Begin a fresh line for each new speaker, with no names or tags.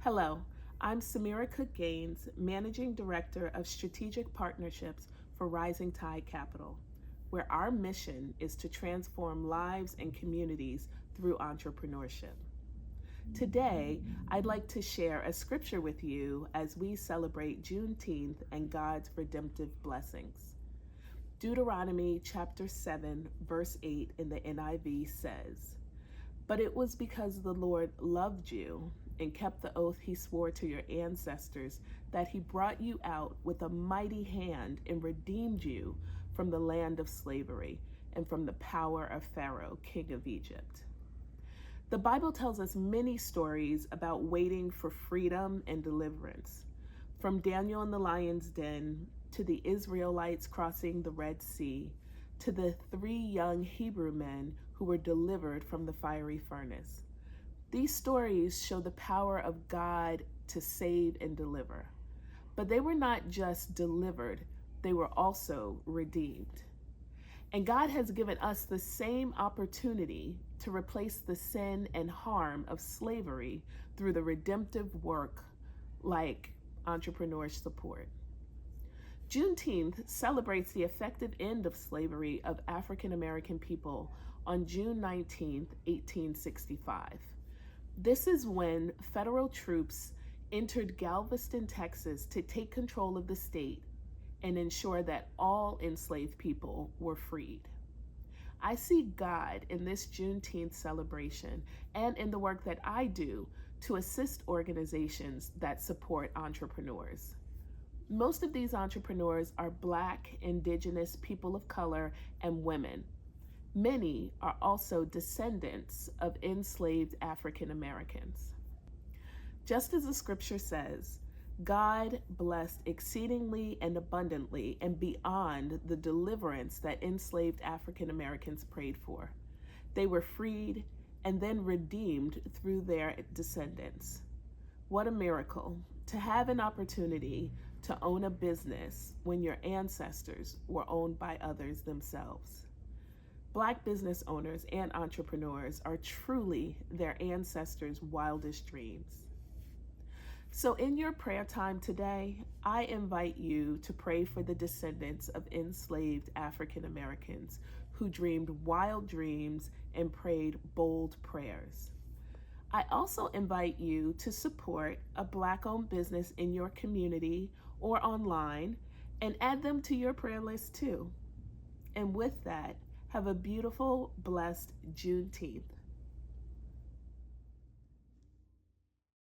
Hello, I'm Samira Cook Gaines, Managing Director of Strategic Partnerships for Rising Tide Capital, where our mission is to transform lives and communities through entrepreneurship. Today, I'd like to share a scripture with you as we celebrate Juneteenth and God's redemptive blessings. Deuteronomy chapter 7, verse 8 in the NIV says, "But it was because the Lord loved you and kept the oath he swore to your ancestors that he brought you out with a mighty hand and redeemed you from the land of slavery and from the power of Pharaoh, king of Egypt." The Bible tells us many stories about waiting for freedom and deliverance, from Daniel in the lion's den to the Israelites crossing the Red Sea, to the 3 young Hebrew men who were delivered from the fiery furnace. These stories show the power of God to save and deliver. But they were not just delivered, they were also redeemed. And God has given us the same opportunity to replace the sin and harm of slavery through the redemptive work like entrepreneur support. Juneteenth celebrates the effective end of slavery of African American people on June 19, 1865. This is when federal troops entered Galveston, Texas to take control of the state and ensure that all enslaved people were freed. I see God in this Juneteenth celebration and in the work that I do to assist organizations that support entrepreneurs. Most of these entrepreneurs are Black, Indigenous, people of color, and women. Many are also descendants of enslaved African Americans. Just as the scripture says, God blessed exceedingly and abundantly and beyond the deliverance that enslaved African Americans prayed for. They were freed and then redeemed through their descendants. What a miracle to have an opportunity to own a business when your ancestors were owned by others themselves. Black business owners and entrepreneurs are truly their ancestors' wildest dreams. So in your prayer time today, I invite you to pray for the descendants of enslaved African Americans who dreamed wild dreams and prayed bold prayers. I also invite you to support a Black-owned business in your community or online and add them to your prayer list too. And with that, have a beautiful, blessed Juneteenth.